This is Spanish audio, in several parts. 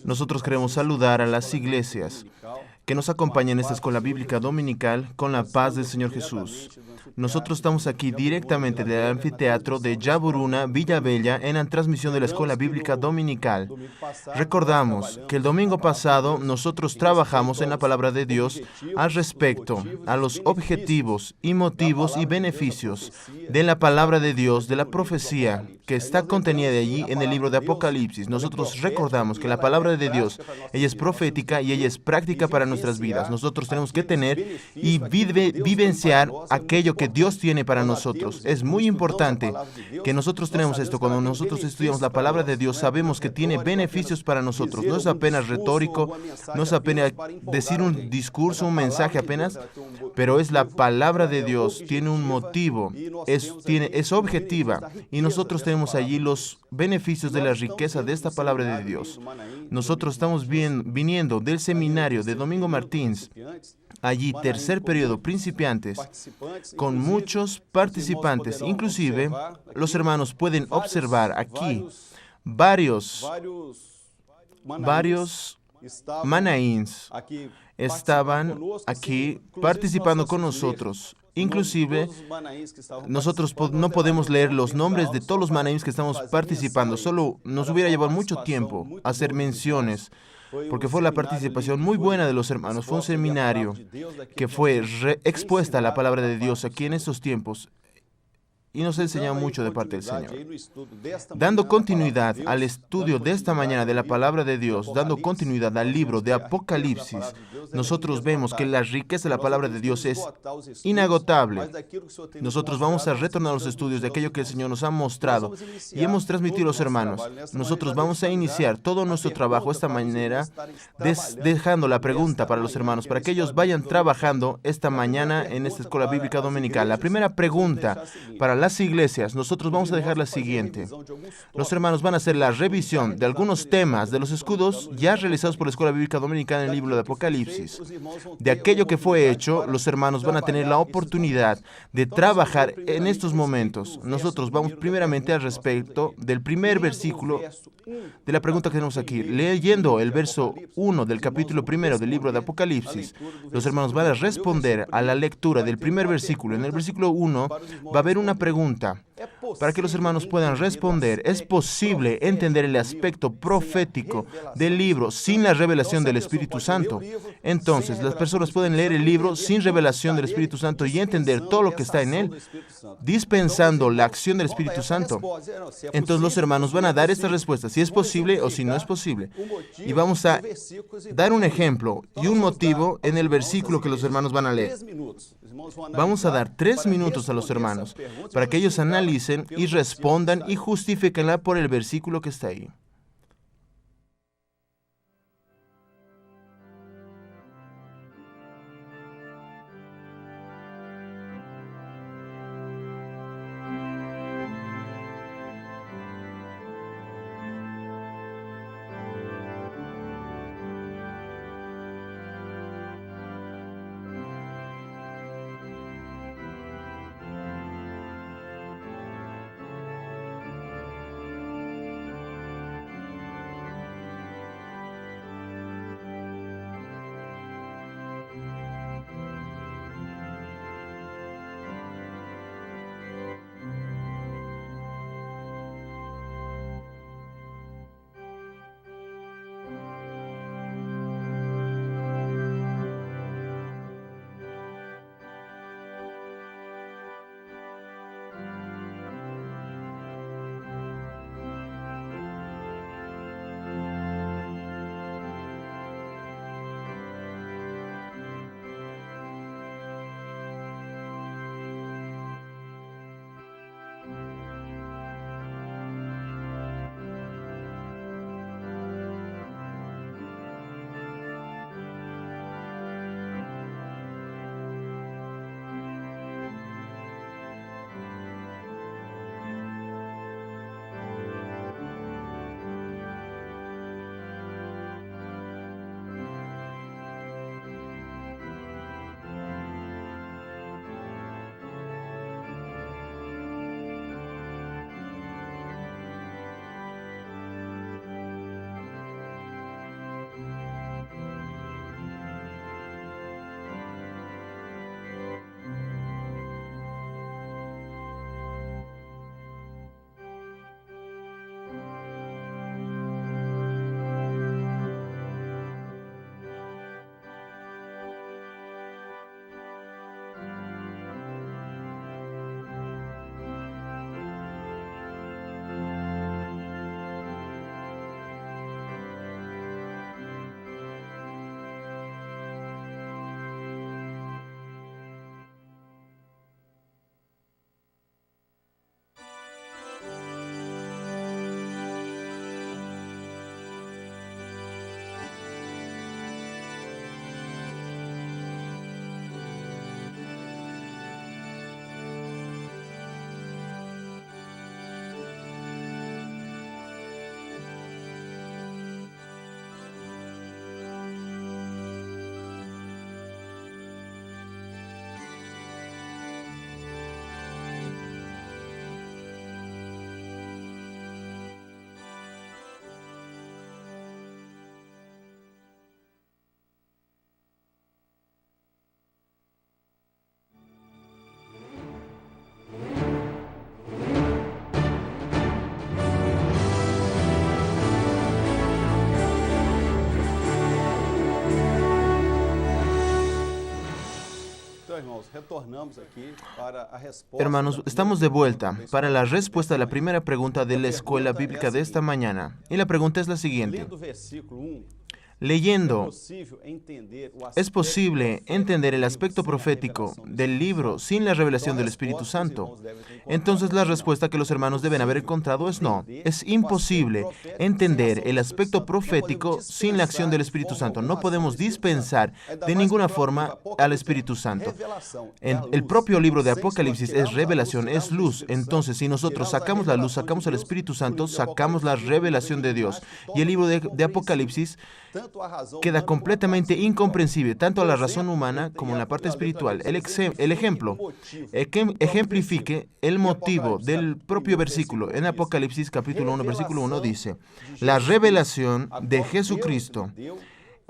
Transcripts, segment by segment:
Nosotros queremos saludar a las iglesias que nos acompañan en esta escuela bíblica dominical con la paz del Señor Jesús. Nosotros estamos aquí directamente del anfiteatro de Jaburuna, Villavella, en la transmisión de la escuela bíblica dominical. Recordamos que el domingo pasado nosotros trabajamos en la palabra de Dios al respecto a los objetivos y motivos y beneficios de la palabra de Dios, de la profecía que está contenida allí en el libro de Apocalipsis. Nosotros recordamos que la palabra de Dios, ella es profética y ella es práctica para nuestras vidas. Nosotros tenemos que tener y vivenciar aquello que Dios tiene para nosotros. Es muy importante que nosotros tenemos esto. Cuando nosotros estudiamos la palabra de Dios, sabemos que tiene beneficios para nosotros. No es apenas retórico, no es apenas decir un discurso, un mensaje apenas, pero es la palabra de Dios. Tiene un motivo, es objetiva, y nosotros tenemos allí los beneficios de la riqueza de esta palabra de Dios. Nosotros estamos viniendo del seminario de Domingo Martins, allí tercer periodo, principiantes, con muchos participantes. Inclusive, los hermanos pueden observar aquí varios manaíns estaban aquí participando con nosotros. Inclusive, nosotros no podemos leer los nombres de todos los manaíns que estamos participando. Solo nos hubiera llevado mucho tiempo hacer menciones, porque fue la participación muy buena de los hermanos. Fue un seminario que fue expuesta a la palabra de Dios aquí en estos tiempos y nos ha enseñado mucho de parte del Señor. Dando continuidad al estudio de esta mañana de la palabra de Dios, dando continuidad al libro de Apocalipsis, nosotros vemos que la riqueza de la palabra de Dios es inagotable. Nosotros vamos a retornar a los estudios de aquello que el Señor nos ha mostrado y hemos transmitido a los hermanos. Nosotros vamos a iniciar todo nuestro trabajo de esta manera, dejando la pregunta para los hermanos, para que ellos vayan trabajando esta mañana en esta escuela bíblica dominical. La primera pregunta para las iglesias, nosotros vamos a dejar la siguiente. Los hermanos van a hacer la revisión de algunos temas de los escudos ya realizados por la escuela bíblica dominicana en el libro de Apocalipsis. De aquello que fue hecho, los hermanos van a tener la oportunidad de trabajar en estos momentos. Nosotros vamos primeramente al respecto del primer versículo de la pregunta que tenemos aquí. Leyendo el verso 1 del capítulo 1 del libro de Apocalipsis, los hermanos van a responder a la lectura del primer versículo. En el versículo 1 va a haber una pregunta para que los hermanos puedan responder. ¿Es posible entender el aspecto profético del libro sin la revelación del Espíritu Santo? Entonces, las personas pueden leer el libro sin revelación del Espíritu Santo y entender todo lo que está en él, dispensando la acción del Espíritu Santo. Entonces, los hermanos van a dar esta respuesta, si es posible o si no es posible. Y vamos a dar un ejemplo y un motivo en el versículo que los hermanos van a leer. Vamos a dar 3 minutos a los hermanos para que ellos analicen y respondan y justifíquenla por el versículo que está ahí. Hermanos, estamos de vuelta para la respuesta a la primera pregunta de la escuela bíblica de esta mañana. Y la pregunta es la siguiente. Leyendo, ¿es posible entender el aspecto profético del libro sin la revelación del Espíritu Santo? Entonces la respuesta que los hermanos deben haber encontrado es no. Es imposible entender el aspecto profético sin la acción del Espíritu Santo. No podemos dispensar de ninguna forma al Espíritu Santo. El propio libro de Apocalipsis es revelación, es luz. Entonces, si nosotros sacamos la luz, sacamos el Espíritu Santo, sacamos la revelación de Dios. Y el libro de Apocalipsis queda completamente incomprensible, tanto a la razón humana como en la parte espiritual. El ejemplo ejemplifique el motivo del propio versículo. En Apocalipsis capítulo 1, versículo 1 dice, la revelación de Jesucristo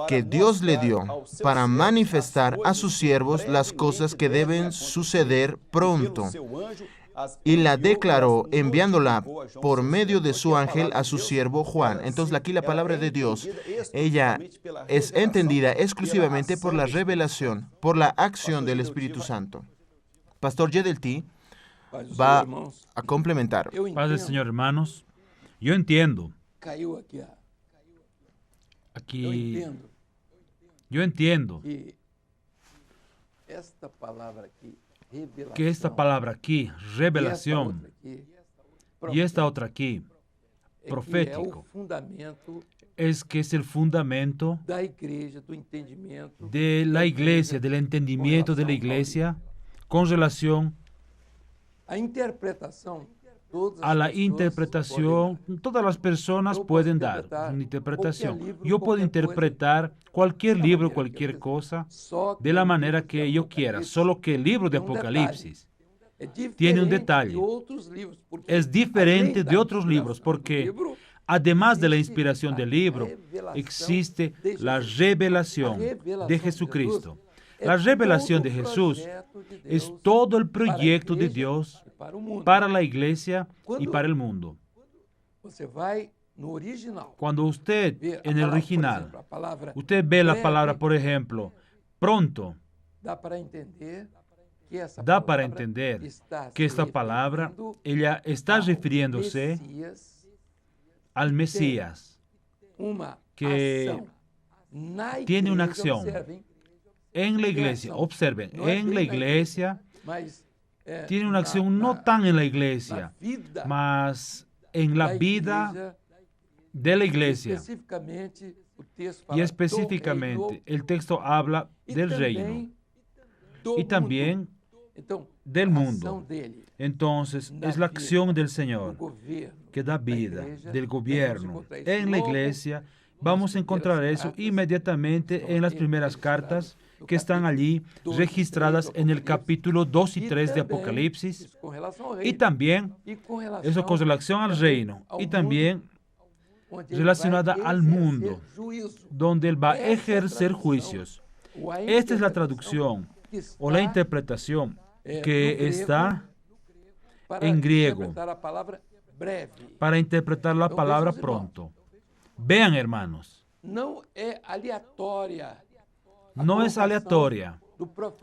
que Dios le dio para manifestar a sus siervos las cosas que deben suceder pronto. Y la declaró enviándola por medio de su ángel a su siervo Juan. Entonces aquí la palabra de Dios, ella es entendida exclusivamente por la revelación, por la acción del Espíritu Santo. Pastor Yedelty va a complementar. Paz del Señor, hermanos. Yo entiendo. Yo entiendo que esta palabra aquí, revelación, y esta otra aquí, profético, es que es el fundamento de la iglesia, del entendimiento de la iglesia con relación a la interpretación. Todas las personas pueden dar una interpretación. Yo puedo interpretar cualquier libro, cualquier cosa, de la manera que yo quiera, solo que el libro de Apocalipsis tiene un detalle. Es diferente de otros libros, porque además de la inspiración del libro, existe la revelación de Jesucristo. La revelación de Jesús es todo el proyecto de Dios para la iglesia y para el mundo. Cuando usted, en el original, usted ve la palabra, por ejemplo, pronto, da para entender que esta palabra, ella está refiriéndose al Mesías, que tiene una acción en la iglesia. Observen, en la iglesia tiene una acción no tan en la iglesia, mas en la vida de la iglesia. Y específicamente, el texto habla del reino y también del mundo. Entonces, es la acción del Señor que da vida, del gobierno. En la iglesia vamos a encontrar eso inmediatamente en las primeras cartas que están allí registradas en el capítulo 2 y 3 de Apocalipsis, y también eso con relación al reino, y también relacionada al mundo, donde Él va a ejercer juicios. Esta es la traducción o la interpretación que está en griego para interpretar la palabra pronto. Vean, hermanos, no es aleatoria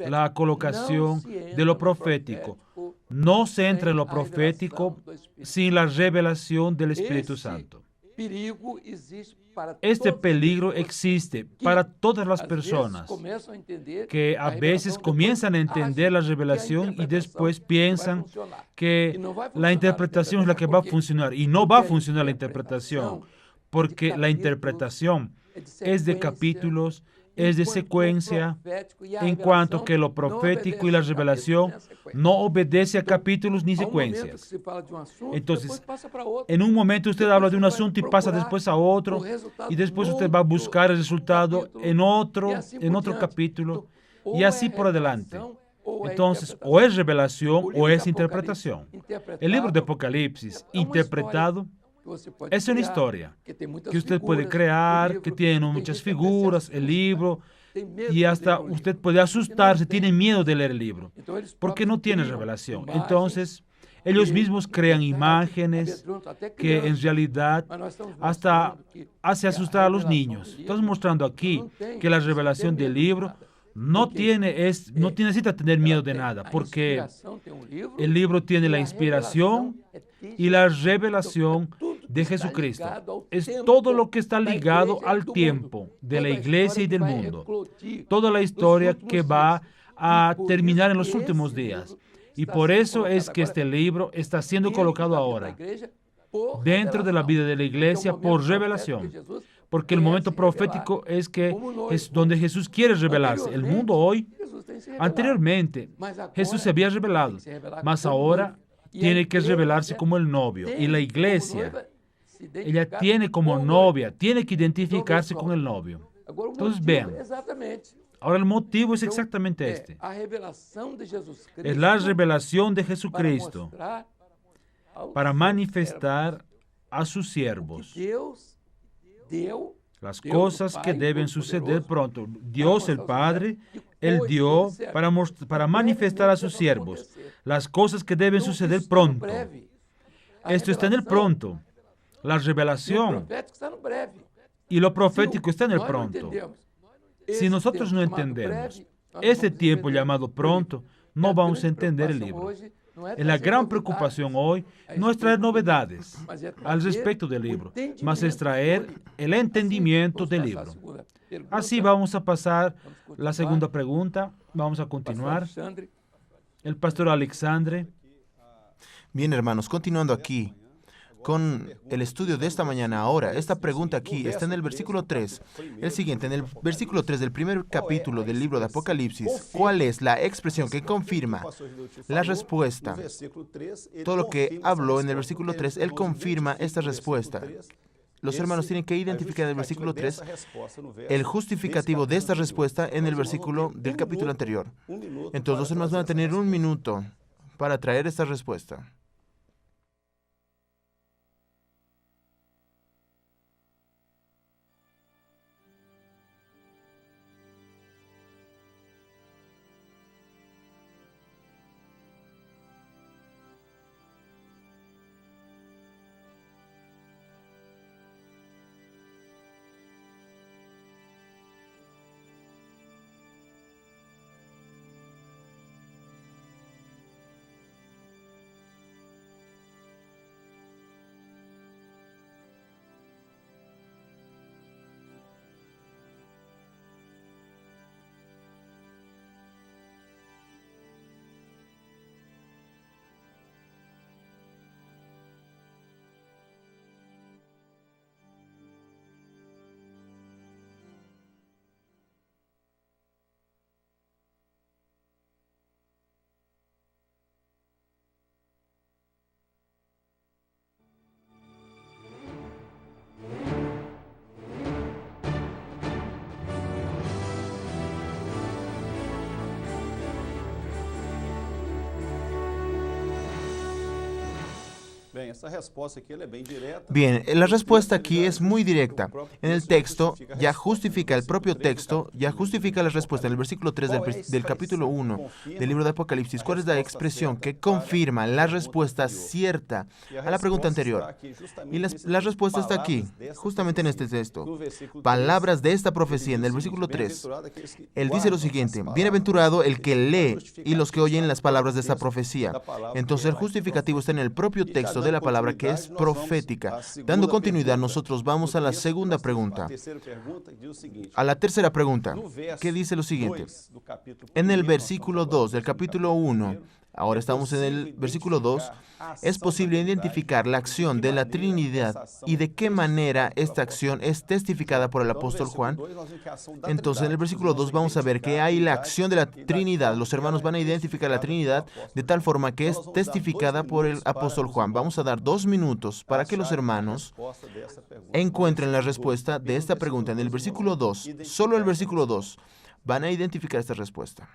la colocación de lo profético. No se entra en lo profético sin la revelación del Espíritu Santo. Este peligro existe para todas las personas que a veces comienzan a entender la revelación y después piensan que la interpretación es la que va a funcionar. Y no va a funcionar la interpretación, porque la interpretación es de capítulos, es de secuencia, en cuanto que lo profético y la revelación no obedece a capítulos ni secuencias. Entonces, en un momento usted habla de un asunto y pasa después a otro, y después usted va a buscar el resultado en otro capítulo, y así por adelante. Entonces, o es revelación o es interpretación. El libro de Apocalipsis, interpretado, es una historia que usted puede crear, que tiene muchas figuras, el libro, y hasta usted puede asustarse, tiene miedo de leer el libro, porque no tiene revelación. Entonces, ellos mismos crean imágenes que en realidad hasta hace asustar a los niños. Estamos mostrando aquí que la revelación del libro no necesita tener miedo de nada, porque el libro tiene la inspiración y la revelación de Jesucristo. Es todo lo que está ligado al tiempo de la iglesia y del mundo. Toda la historia que va a terminar en los últimos días. Y por eso es que este libro está siendo colocado ahora dentro de la vida de la iglesia por revelación. Porque el momento profético es donde Jesús quiere revelarse. El mundo hoy, anteriormente, Jesús se había revelado, mas ahora tiene que revelarse como el novio. Y la iglesia, ella tiene como novia, tiene que identificarse con el novio. Entonces vean, ahora el motivo es exactamente este. Es la revelación de Jesucristo para manifestar a sus siervos las cosas que deben suceder pronto. Dios el Padre, Él dio para manifestar a sus siervos las cosas que deben suceder pronto. Esto está en el pronto. La revelación y lo profético está en el pronto. Si nosotros no entendemos ese tiempo llamado pronto, no vamos a entender el libro. La gran preocupación hoy no es traer novedades al respecto del libro, mas es traer el entendimiento del libro. Así vamos a pasar la segunda pregunta. Vamos a continuar. El pastor Alexandre. Bien, hermanos, continuando aquí con el estudio de esta mañana. Ahora, esta pregunta aquí está en el versículo 3. El siguiente, en el versículo 3 del primer capítulo del libro de Apocalipsis, ¿cuál es la expresión que confirma la respuesta? Todo lo que habló en el versículo 3, él confirma esta respuesta. Los hermanos tienen que identificar en el versículo 3 el justificativo de esta respuesta en el versículo del capítulo anterior. Entonces, los hermanos van a tener un minuto para traer esta respuesta. Bien, la respuesta aquí es muy directa. En el texto, ya justifica el propio texto, ya justifica la respuesta en el versículo 3 del capítulo 1 del libro de Apocalipsis. ¿Cuál es la expresión que confirma la respuesta cierta a la pregunta anterior? Y la respuesta está aquí, justamente en este texto. Palabras de esta profecía, en el versículo 3. Él dice lo siguiente: bienaventurado el que lee y los que oyen las palabras de esta profecía. Entonces el justificativo está en el propio texto de la palabra que es profética. Dando continuidad, nosotros vamos a la segunda pregunta. A la tercera pregunta, que dice lo siguiente. En el versículo 2 del capítulo 1, ahora estamos en el versículo 2, es posible identificar la acción de la Trinidad y de qué manera esta acción es testificada por el apóstol Juan. Entonces, en el versículo 2 vamos a ver que hay la acción de la Trinidad. Los hermanos van a identificar la Trinidad de tal forma que es testificada por el apóstol Juan. Vamos a dar 2 minutos para que los hermanos encuentren la respuesta de esta pregunta. En el versículo 2, solo el versículo 2, van a identificar esta respuesta.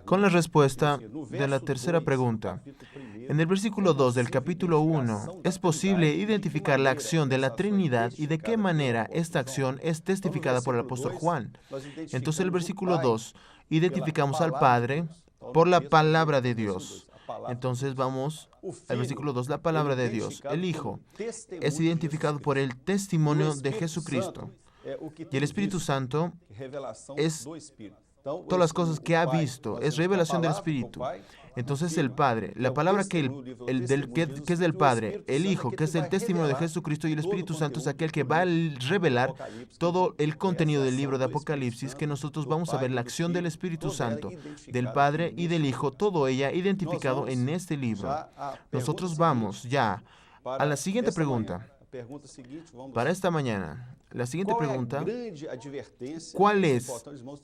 con la respuesta de la tercera pregunta. En el versículo 2 del capítulo 1, es posible identificar la acción de la Trinidad y de qué manera esta acción es testificada por el apóstol Juan. Entonces, el versículo 2, identificamos al Padre por la palabra de Dios. Entonces, vamos al versículo 2, la palabra de Dios. El Hijo es identificado por el testimonio de Jesucristo. Y el Espíritu Santo es todas las cosas que ha visto, es revelación del Espíritu. Entonces el Padre, la palabra que es del Padre, el Hijo, que es el testimonio de Jesucristo, y el Espíritu Santo es aquel que va a revelar todo el contenido del libro de Apocalipsis, que nosotros vamos a ver la acción del Espíritu Santo, del Padre y del Hijo, todo ella identificado en este libro. Nosotros vamos ya a la siguiente pregunta. Para esta mañana, la siguiente pregunta, ¿cuál es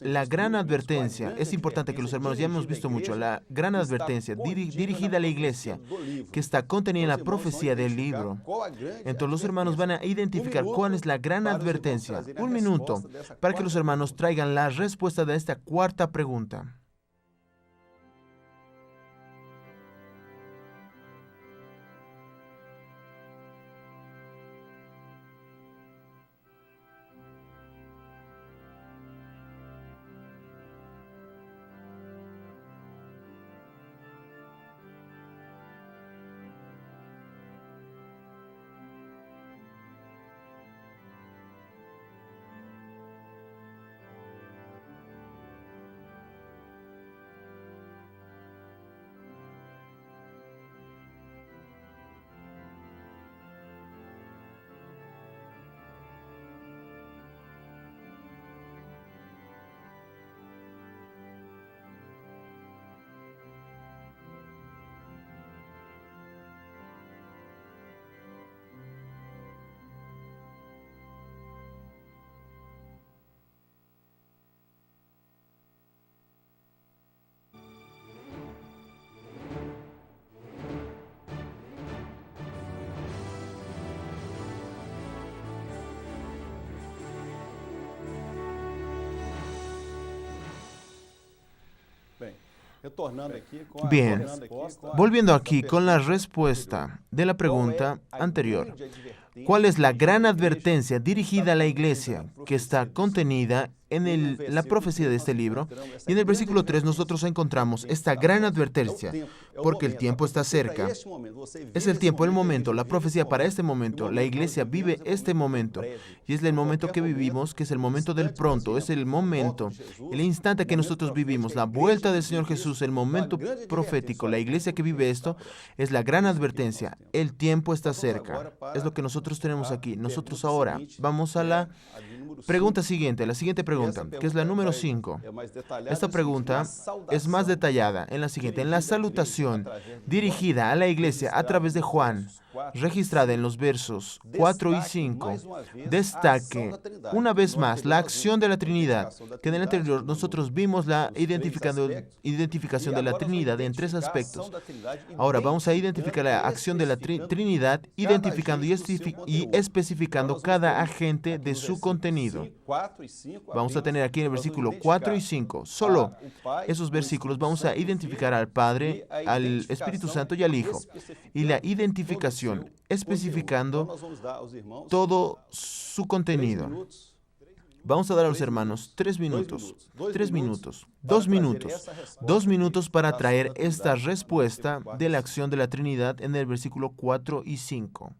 la gran advertencia? Es importante que los hermanos, ya hemos visto mucho, la gran advertencia dirigida a la iglesia que está contenida en la profecía del libro. Entonces los hermanos van a identificar cuál es la gran advertencia. Un minuto para que los hermanos traigan la respuesta de esta cuarta pregunta. Bien, volviendo aquí con la respuesta de la pregunta anterior. ¿Cuál es la gran advertencia dirigida a la iglesia que está contenida en la profecía de este libro? Y en el versículo 3 nosotros encontramos esta gran advertencia, porque el tiempo está cerca. Es el tiempo, el momento, la profecía para este momento. La iglesia vive este momento. Y es el momento que vivimos, que es el momento del pronto. Es el momento, el instante que nosotros vivimos, la vuelta del Señor Jesús, el momento profético. La iglesia que vive esto es la gran advertencia. El tiempo está cerca. Es lo que nosotros tenemos aquí. Nosotros ahora vamos a la pregunta siguiente, la siguiente pregunta, que es la número 5. Esta pregunta es más detallada en la siguiente. En la salutación dirigida a la iglesia a través de Juan, registrada en los versos 4 y 5, destaque una vez más la acción de la Trinidad, que en el anterior nosotros vimos la identificación de la Trinidad en 3 aspectos. Ahora vamos a identificar la acción de la Trinidad, identificando y especificando cada agente de su contenido. Vamos a tener aquí en el versículo 4 y 5, solo esos versículos vamos a identificar al Padre, al Espíritu Santo y al Hijo. Y la identificación, especificando todo su contenido. Vamos a dar a los hermanos 3 minutos, 2 minutos, 2 minutos para traer esta respuesta de la acción de la Trinidad en el versículo 4 y 5.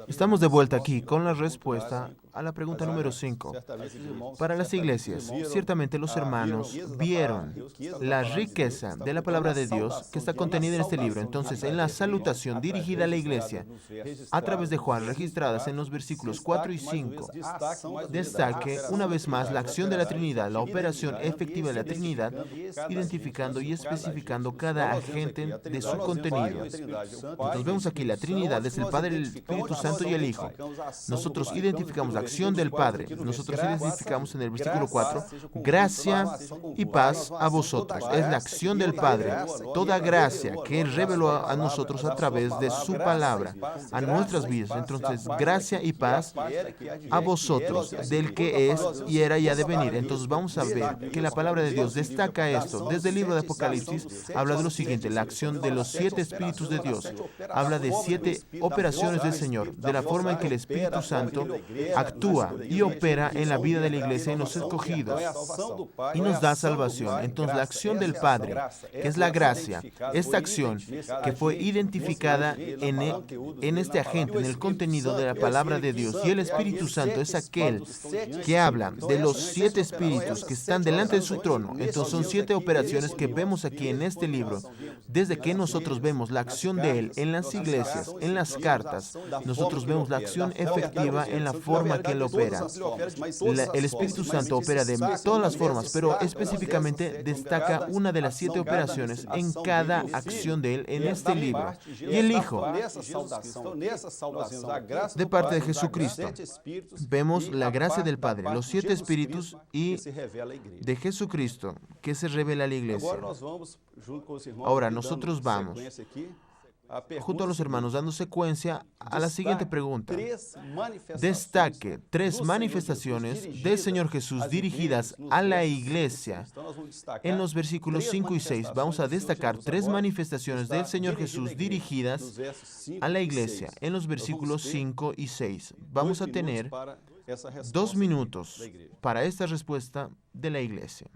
Estamos de vuelta aquí con la respuesta a la pregunta número 5. Para las iglesias, ciertamente los hermanos vieron la riqueza de la palabra de Dios que está contenida en este libro. Entonces, en la salutación dirigida a la iglesia, a través de Juan, registradas en los versículos 4 y 5, destaque una vez más la acción de la Trinidad, la operación efectiva de la Trinidad, identificando y especificando cada agente de su contenido. Entonces vemos aquí la Trinidad es el Padre, el Espíritu Santo y el Hijo. Nosotros identificamos la acción del Padre. Nosotros identificamos en el versículo 4, gracia y paz a vosotros. Es la acción del Padre. Toda gracia que Él reveló a nosotros a través de su palabra, a nuestras vidas. Entonces, gracia y paz a vosotros, del que es y era y ha de venir. Entonces vamos a ver que la palabra de Dios destaca esto. Desde el libro de Apocalipsis habla de lo siguiente, la acción de los 7 Espíritus de Dios. Habla de 7 operaciones del Señor, de la forma en que el Espíritu Santo actúa y opera en la vida de la iglesia, en los escogidos, y nos da salvación. Entonces la acción del Padre, que es la gracia, esta acción que fue identificada en este agente, en el contenido de la palabra de Dios, y el Espíritu Santo es aquel que habla de los 7 espíritus que están delante de su trono. Entonces son 7 operaciones que vemos aquí en este libro. Desde que nosotros vemos la acción de Él en las iglesias, en las cartas, nosotros vemos la acción efectiva en la forma que Él opera. El Espíritu Santo opera de todas las formas, pero específicamente destaca una de las 7 operaciones en cada acción de Él en este libro. Y el Hijo, de parte de Jesucristo, vemos la gracia del Padre, los 7 espíritus y de Jesucristo que se revela a la iglesia. Ahora nosotros vamos junto a los hermanos dando secuencia a la siguiente pregunta. Destaque 3 manifestaciones del Señor Jesús dirigidas a la iglesia. En los versículos 5 y 6 vamos a destacar 3 manifestaciones del Señor Jesús dirigidas a la iglesia. En los versículos 5 y 6 vamos a tener 2 minutos para esta respuesta de la iglesia.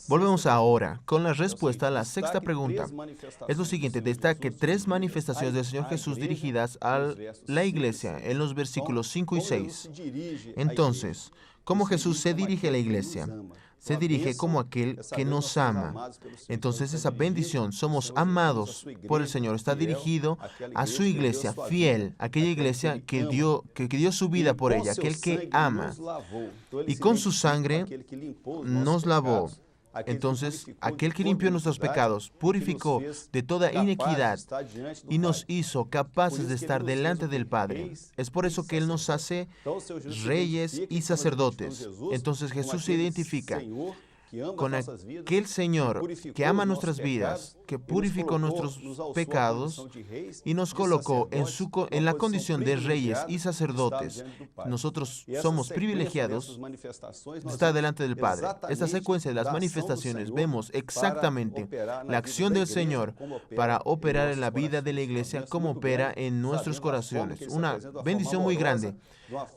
Volvemos ahora con la respuesta a la sexta pregunta. Es lo siguiente, destaque 3 manifestaciones del Señor Jesús dirigidas a la iglesia en los versículos 5 y 6. Entonces, ¿cómo Jesús se dirige a la iglesia? se dirige como aquel que nos ama. Entonces esa bendición, somos amados por el Señor, está dirigido a su iglesia fiel, aquella iglesia que dio su vida por ella, aquel que ama. Y con su sangre nos lavó. Entonces, aquel que limpió nuestros pecados, purificó de toda inequidad y nos hizo capaces de estar delante del Padre. Es por eso que Él nos hace reyes y sacerdotes. Entonces Jesús se identifica con aquel Señor que ama nuestras vidas, que purificó nuestros pecados y nos colocó en la condición de reyes y sacerdotes. Nosotros somos privilegiados de estar delante del Padre. Esta secuencia de las manifestaciones vemos exactamente la acción del Señor para operar en la vida de la iglesia como opera en nuestros corazones. Una bendición muy grande.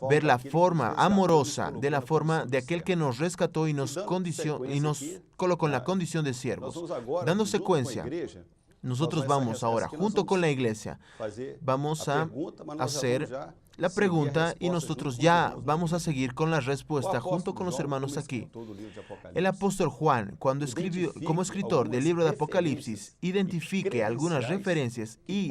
Ver la forma amorosa de la forma de aquel que nos rescató y nos colocó en la condición de siervos. Dando secuencia, nosotros vamos ahora, junto con la iglesia, vamos a hacer la pregunta y nosotros ya vamos a seguir con la respuesta junto con los hermanos aquí. El apóstol Juan, cuando escribió como escritor del libro de Apocalipsis, identifique algunas referencias y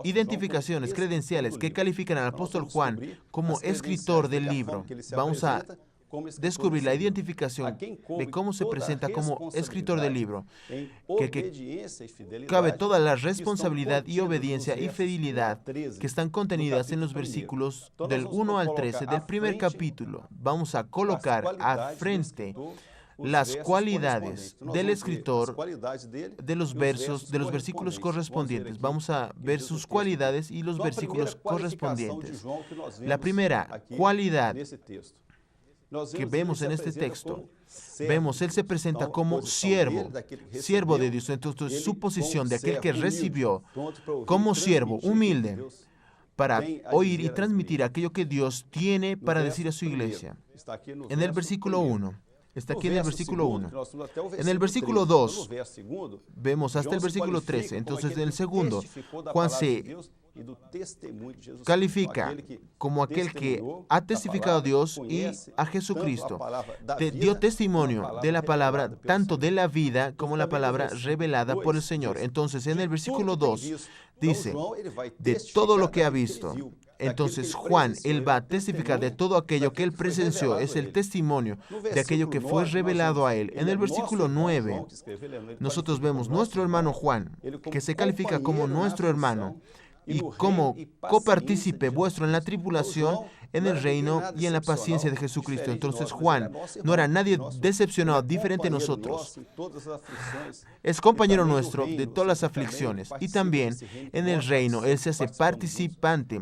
identificaciones credenciales que califican al apóstol Juan como escritor del libro. Vamos a descubrir la identificación de cómo se presenta como escritor del libro, que cabe toda la responsabilidad y obediencia y fidelidad que están contenidas en los versículos del 1 al 13 del primer capítulo. Vamos a colocar a frente las cualidades del escritor de los versículos correspondientes. Vamos a ver sus cualidades y los versículos correspondientes. La primera cualidad que vemos en este texto, él se presenta como siervo de Dios. Entonces, su posición de aquel que recibió como siervo humilde para oír y transmitir aquello que Dios tiene para decir a su iglesia. En el versículo 1. Está aquí en el versículo 1. En el versículo 2, vemos hasta el versículo 13. Entonces, en el segundo, Juan se califica como aquel que ha testificado a Dios y a Jesucristo. Dio testimonio de la palabra, tanto de la vida como la palabra revelada por el Señor. Entonces, en el versículo 2 dice, de todo lo que ha visto. Entonces Juan, él va a testificar de todo aquello que él presenció, es el testimonio de aquello que fue revelado a él. En el versículo 9, nosotros vemos nuestro hermano Juan, que se califica como nuestro hermano, y como copartícipe vuestro en la tribulación, en el reino y en la paciencia de Jesucristo. Entonces Juan no era nadie decepcionado, diferente de nosotros. Es compañero nuestro de todas las aflicciones. Y también en el reino, él se hace participante,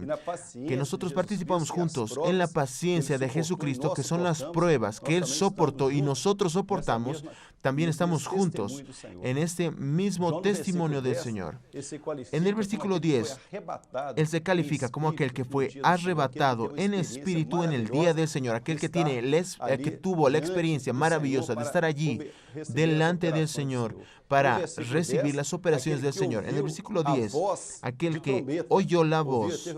que nosotros participamos juntos en la paciencia de Jesucristo, que son las pruebas que él soportó y nosotros soportamos. También estamos juntos en este mismo testimonio del Señor. En el versículo 10, él se califica como aquel que fue arrebatado en espíritu en el día del Señor, aquel que tuvo la experiencia maravillosa de estar allí delante del Señor para recibir las operaciones del Señor. En el versículo 10, aquel que oyó la voz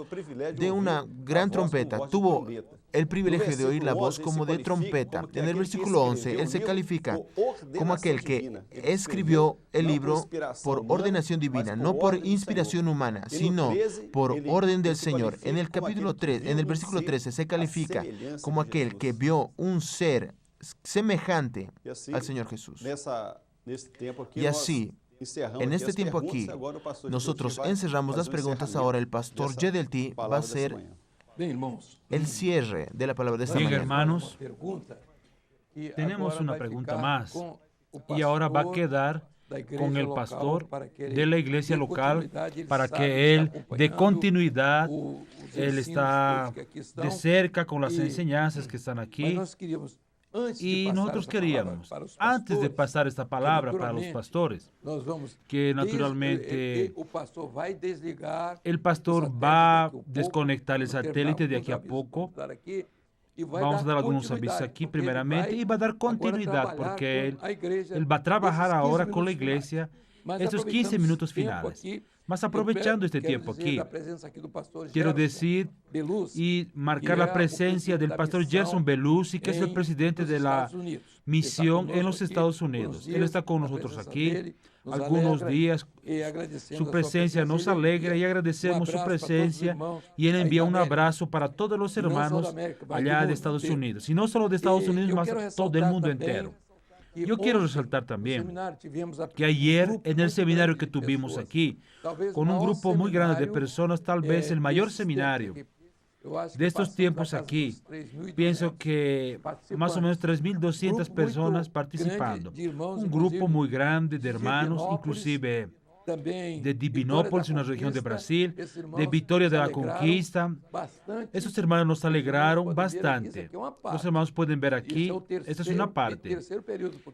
de una gran trompeta, tuvo el privilegio de oír la voz como de trompeta. En el versículo 11, él se califica como aquel que escribió el libro por ordenación divina, no por inspiración humana, sino por orden del Señor. En el capítulo 3, en el versículo 13, se califica como aquel que vio un ser semejante al Señor Jesús. Y así, en este tiempo aquí, nosotros encerramos las preguntas. Ahora el pastor Jedelty va a hacer el cierre de la palabra de esta mañana. Hermanos, tenemos una pregunta más. Y ahora va a quedar con el pastor de la iglesia local para que él dé continuidad. Él está de cerca con las enseñanzas que están aquí. Y nosotros queríamos, antes de pasar esta palabra para los pastores, que naturalmente el pastor va a desconectar el satélite de aquí a poco. Vamos a dar algunos avisos aquí primeramente y va a dar continuidad porque él va a trabajar ahora con la iglesia estos 15 minutos finales. Mas aprovechando este tiempo aquí, quiero decir y marcar la presencia del pastor Gerson Belusi, que es el presidente de la misión en los Estados Unidos. Él está con nosotros aquí algunos días. Su presencia nos alegra y agradecemos su presencia. Y él envía un abrazo para todos los hermanos allá de Estados Unidos. Y no solo de Estados Unidos, mas todo el mundo entero. Yo quiero resaltar también que ayer en el seminario que tuvimos aquí, con un grupo muy grande de personas, tal vez el mayor seminario de estos tiempos aquí, pienso que más o menos 3.200 personas participando. Un grupo muy grande de hermanos, inclusive de Divinópolis, una región de Brasil, de Vitória de la Conquista. Esos hermanos nos alegraron bastante. Los hermanos pueden ver aquí, esta es una parte.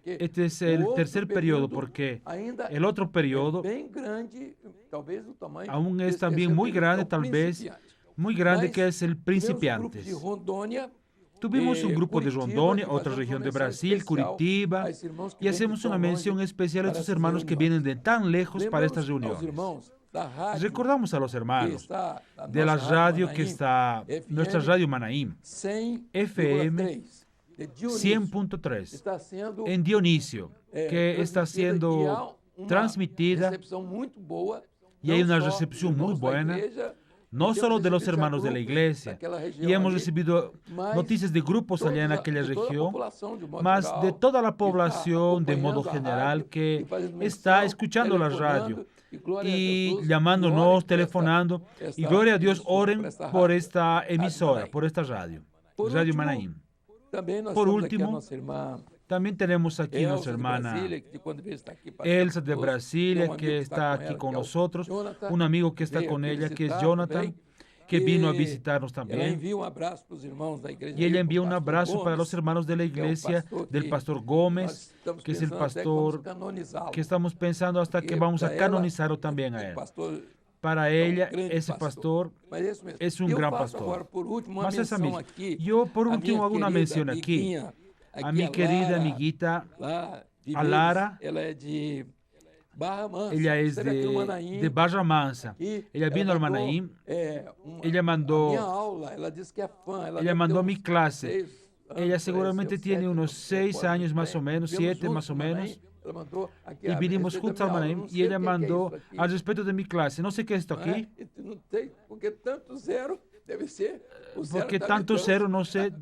Este es el tercer periodo, porque el otro periodo aún es también muy grande, tal vez muy grande, que es el Principiantes. Tuvimos un grupo de Rondônia, otra región de Brasil, Curitiba, y hacemos una mención especial a estos hermanos que vienen de tan lejos para estas reuniones. Recordamos a los hermanos de la radio que está, nuestra radio Manaim, FM 100.3, en Dionisio, que está siendo transmitida, y hay una recepción muy buena, no solo de los hermanos de la iglesia, y hemos recibido noticias de grupos allá en aquella región, mas de toda la población de modo general que está escuchando la radio y llamándonos, telefonando, y gloria a Dios, oren por esta emisora, por esta radio, Radio Manaim. Por último, también tenemos aquí nuestra hermana Elsa de Brasilia, que está aquí con nosotros, un amigo que está con ella, que es Jonathan, que vino a visitarnos también. Y ella envía un abrazo para los hermanos de la iglesia del pastor Gómez, que es el pastor que estamos pensando hasta que vamos a canonizarlo también a él. Para ella, ese pastor es un gran pastor. Mas esa misma. Yo, por último, hago una mención aquí a mi querida amiguita, a Lara. Ella es de Barra Mansa. Ella vino al Manaim. Ella mandó mi clase. Ella seguramente tiene unos 6 años más o menos, 7 más o menos. Y vinimos juntos al Manaim y ella mandó al respecto de mi clase. No sé qué es esto aquí. Porque tanto cero, no sé,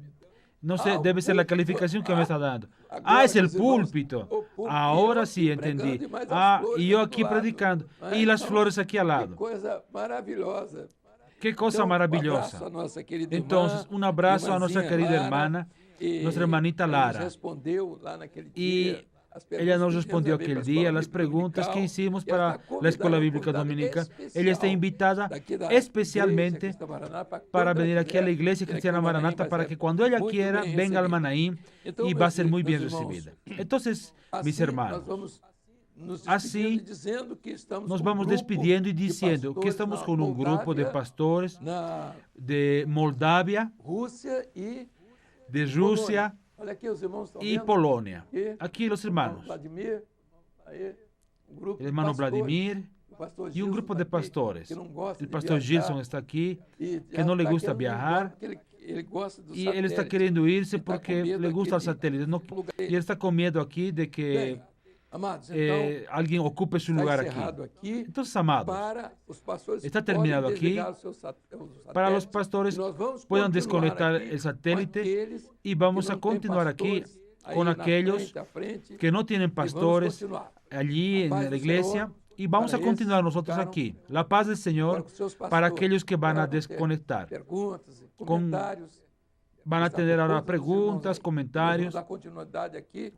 debe ser la calificación que me está dando. Ah, es el púlpito. Ahora sí entendí. Ah, y yo aquí predicando. Y las flores aquí al lado. Qué cosa maravillosa. Entonces, un abrazo a nuestra querida hermana, nuestra hermanita Lara. Y ella nos respondió aquel día las preguntas que hicimos para la Escuela Bíblica Dominical. Ella está invitada especialmente para venir aquí a la Iglesia Cristiana Maranata para que cuando ella quiera venga al Manaim y va a ser muy bien recibida. Entonces, mis hermanos, así nos vamos despidiendo y diciendo que estamos con un grupo de pastores de Moldavia, de Rusia y Polonia. Aquí los hermanos. El hermano Vladimir y un grupo de pastores. El pastor Gilson está aquí, que no le gusta viajar. Y él está queriendo irse porque le gusta el satélite. Y él está con miedo aquí de que alguien ocupe su lugar aquí. Entonces, amados, está terminado aquí. Para los pastores puedan desconectar el satélite y vamos a continuar aquí con aquellos que no tienen pastores allí en la iglesia, y vamos a continuar nosotros aquí. La paz del Señor para aquellos que van a desconectar. Van a tener ahora preguntas, comentarios,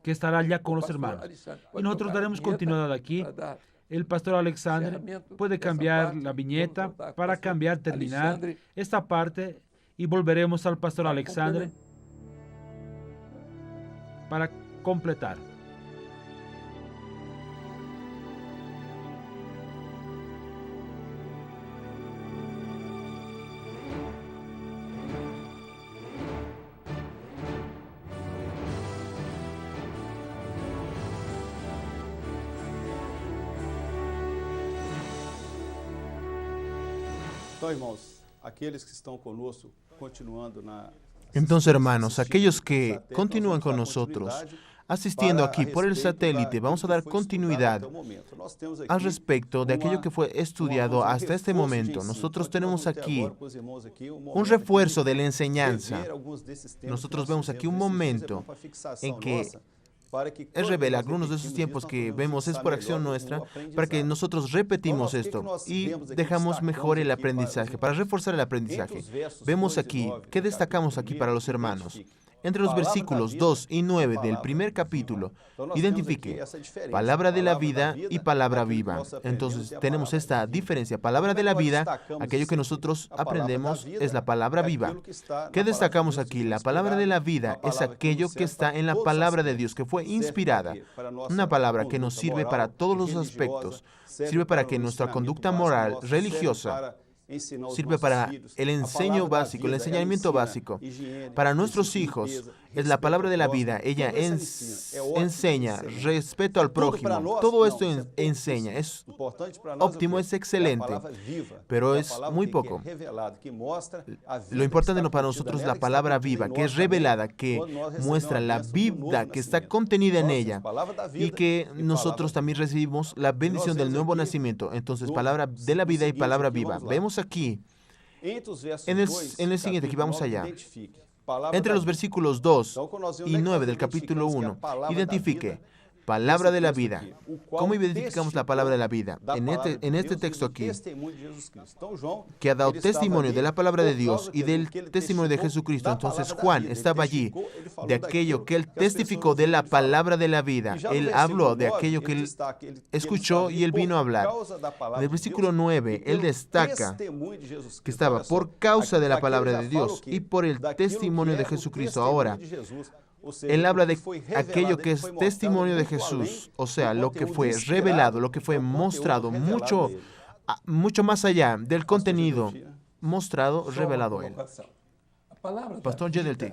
que estará ya con los hermanos. Y nosotros daremos continuidad aquí. El pastor Alexandre puede cambiar la viñeta para terminar esta parte, y volveremos al pastor Alexandre para completar. Entonces, hermanos, aquellos que continúan con nosotros asistiendo aquí por el satélite, vamos a dar continuidad al respecto de aquello que fue estudiado hasta este momento. Nosotros tenemos aquí un refuerzo de la enseñanza. Nosotros vemos aquí un momento en que Él revela algunos de esos tiempos que vemos es por acción nuestra, para que nosotros repetimos esto y dejamos mejor el aprendizaje, para reforzar el aprendizaje. Vemos aquí, ¿qué destacamos aquí para los hermanos? Entre los versículos 2 y 9 del primer capítulo, identifique palabra de la vida y palabra viva. Entonces, tenemos esta diferencia. Palabra de la vida, aquello que nosotros aprendemos es la palabra viva. ¿Qué destacamos aquí? La palabra de la vida es aquello que está en la palabra de Dios, que fue inspirada. Una palabra que nos sirve para todos los aspectos. Sirve para que nuestra conducta moral, religiosa, sirve para el enseñamiento básico. Para nuestros hijos es la palabra de la vida. Ella enseña respeto al prójimo. Todo esto enseña. Es óptimo, es excelente, pero es muy poco. Lo importante para nosotros es la palabra viva, que es revelada, que muestra la vida que está contenida en ella y que nosotros también recibimos la bendición del nuevo nacimiento. Entonces, palabra de la vida y palabra viva. Vemos aquí, en el siguiente, aquí vamos allá. Entre los versículos 2 y 9 del capítulo 1, identifique palabra de la vida. ¿Cómo identificamos la palabra de la vida? En este texto aquí, que ha dado testimonio de la palabra de Dios y del testimonio de Jesucristo. Entonces Juan estaba allí, de aquello que él testificó de la palabra de la vida. Él habló de aquello que él escuchó y él vino a hablar. En el versículo 9, él destaca que estaba por causa de la palabra de Dios y por el testimonio de Jesucristo. Ahora, él habla de aquello que es testimonio de Jesús, o sea, lo que fue revelado, lo que fue mostrado, mucho más allá del contenido mostrado, revelado él. Pastor Gedelti.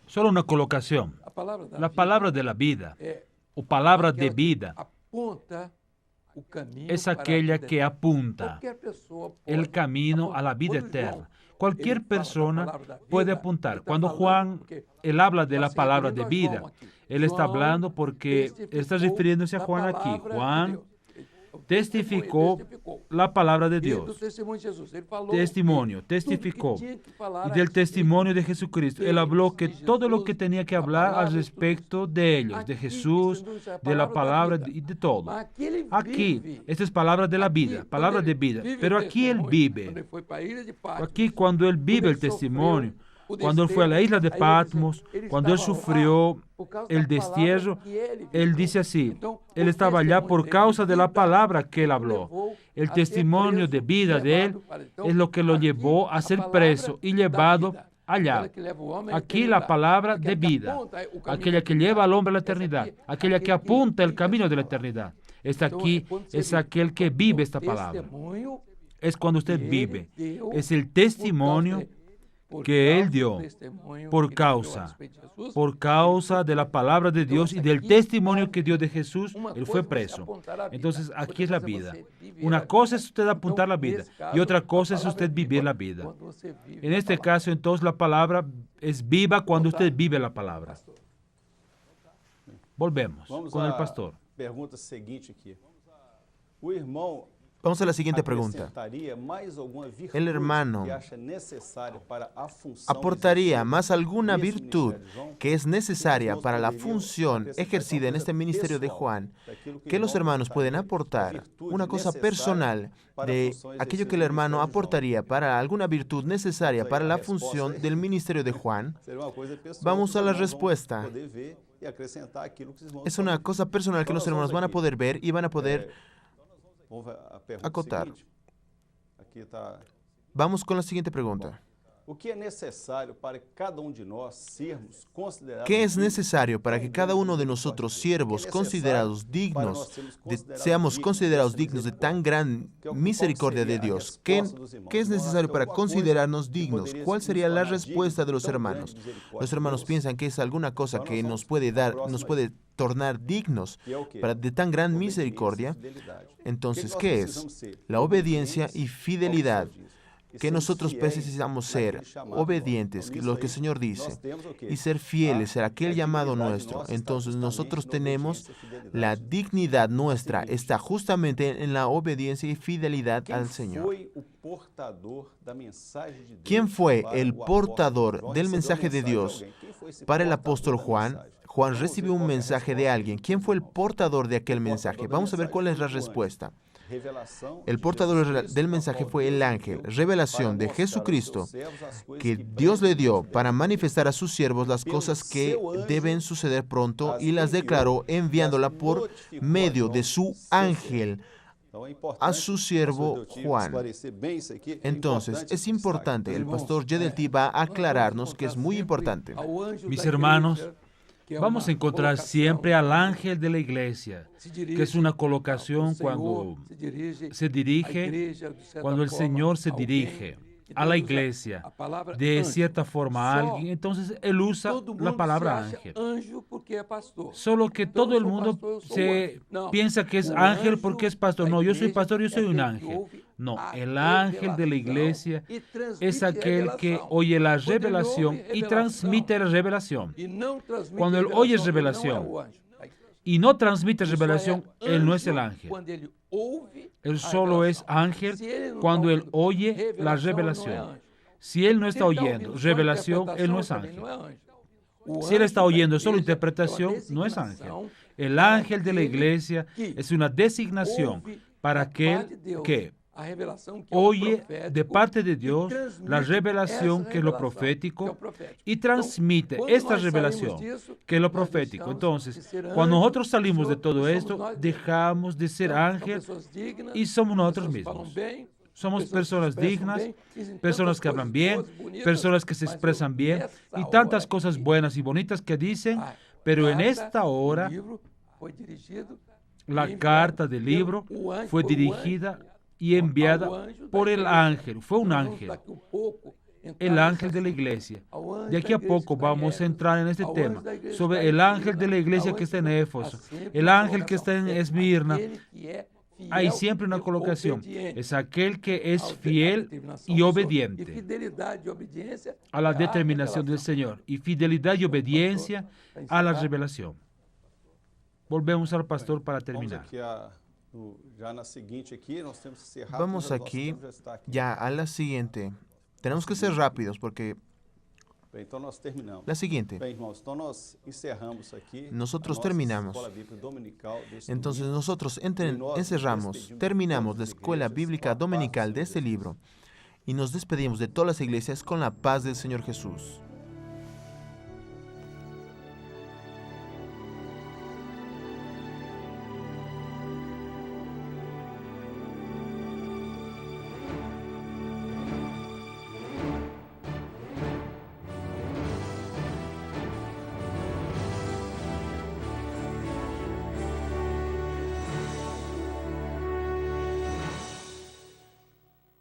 Solo una colocación. La palabra de la vida, o palabra de vida, es aquella que apunta el camino a la vida eterna. Cualquier persona puede apuntar. Cuando Juan, él habla de la palabra de vida, él está hablando porque está refiriéndose a Juan aquí. Juan testificó la palabra de Dios. Testificó. Y del testimonio de Jesucristo. Él habló que todo lo que tenía que hablar al respecto de ellos, de Jesús, de la palabra y de todo. Aquí, esta es palabra de la vida, palabra de vida. Pero aquí él vive. Aquí cuando él vive el testimonio, cuando él fue a la isla de Patmos, cuando él sufrió el destierro, él dice así, él estaba allá por causa de la palabra que él habló. El testimonio de vida de él es lo que lo llevó a ser preso y llevado allá. Aquí la palabra de vida, aquella que lleva al hombre a la eternidad, aquella que apunta el camino de la eternidad. Está aquí, es aquel que vive esta palabra. Es cuando usted vive. Es el testimonio que él dio por causa de la palabra de Dios y del testimonio que dio de Jesús, él fue preso. Entonces, aquí es la vida. Una cosa es usted apuntar la vida y otra cosa es usted vivir la vida. En este caso, entonces, la palabra es viva cuando usted vive la palabra. Volvemos con el pastor. Vamos a la siguiente pregunta. ¿El hermano aportaría más alguna virtud que es necesaria para la función ejercida en este ministerio de Juan? ¿Qué los hermanos pueden aportar? Una cosa personal de aquello que el hermano aportaría para alguna virtud necesaria para la función del ministerio de Juan. Vamos a la respuesta. Es una cosa personal que los hermanos van a poder ver y van a poder acotar. Vamos con la siguiente pregunta. ¿Qué es necesario para que cada uno de nosotros, siervos considerados dignos, seamos considerados dignos de tan gran misericordia de Dios? ¿Qué es necesario para considerarnos dignos? ¿Cuál sería la respuesta de los hermanos? Los hermanos piensan que es alguna cosa que nos puede tornar dignos de tan gran misericordia. Entonces, ¿qué es? La obediencia y fidelidad. que nosotros precisamos ser obedientes, lo que el Señor dice, y ser fieles a aquel llamado nuestro. Entonces nosotros tenemos la dignidad nuestra, está justamente en la obediencia y fidelidad al Señor. ¿Quién fue el portador del mensaje de Dios para el apóstol Juan? Juan recibió un mensaje de alguien. ¿Quién fue el portador de aquel mensaje? Vamos a ver cuál es la respuesta. El portador del mensaje fue el ángel, revelación de Jesucristo, que Dios le dio para manifestar a sus siervos las cosas que deben suceder pronto y las declaró enviándola por medio de su ángel a su siervo Juan. Entonces, es importante, el pastor Jedelty va a aclararnos que es muy importante. Mis hermanos, vamos a encontrar siempre al ángel de la iglesia, que es una colocación cuando se dirige, cuando el Señor se dirige a la iglesia, de cierta forma a alguien, entonces él usa la palabra ángel. Solo que todo el mundo se piensa que es ángel porque es pastor. No, yo soy pastor, yo soy un ángel. No, el ángel de la iglesia es aquel que oye la revelación y transmite la revelación. Cuando él oye revelación y no transmite revelación, él no es el ángel. Él solo es ángel cuando él oye la revelación. Si él no está oyendo revelación, él no es ángel. Si él está oyendo solo interpretación, no es ángel. El ángel de la iglesia es una designación para aquel que oye de parte de Dios la revelación que es lo profético y transmite esta revelación que es lo profético. Entonces, cuando nosotros salimos de todo esto, dejamos de ser ángel y somos nosotros mismos. Somos personas dignas, personas que hablan bien, personas que se expresan bien y tantas cosas buenas y bonitas que dicen, pero en esta hora la carta del libro fue dirigida y enviada por el ángel. Fue un ángel, el ángel de la iglesia. De aquí a poco vamos a entrar en este tema, sobre el ángel de la iglesia que está en Éfeso, el ángel que está en Esmirna. Hay siempre una colocación. Es aquel que es fiel y obediente a la determinación del Señor. Y fidelidad y obediencia a la revelación. Volvemos al pastor para terminar. Vamos aquí ya a la siguiente. Tenemos que ser rápidos porque la siguiente. Nosotros terminamos. Entonces nosotros terminamos la escuela bíblica dominical de este libro y nos despedimos de todas las iglesias con la paz del Señor Jesús.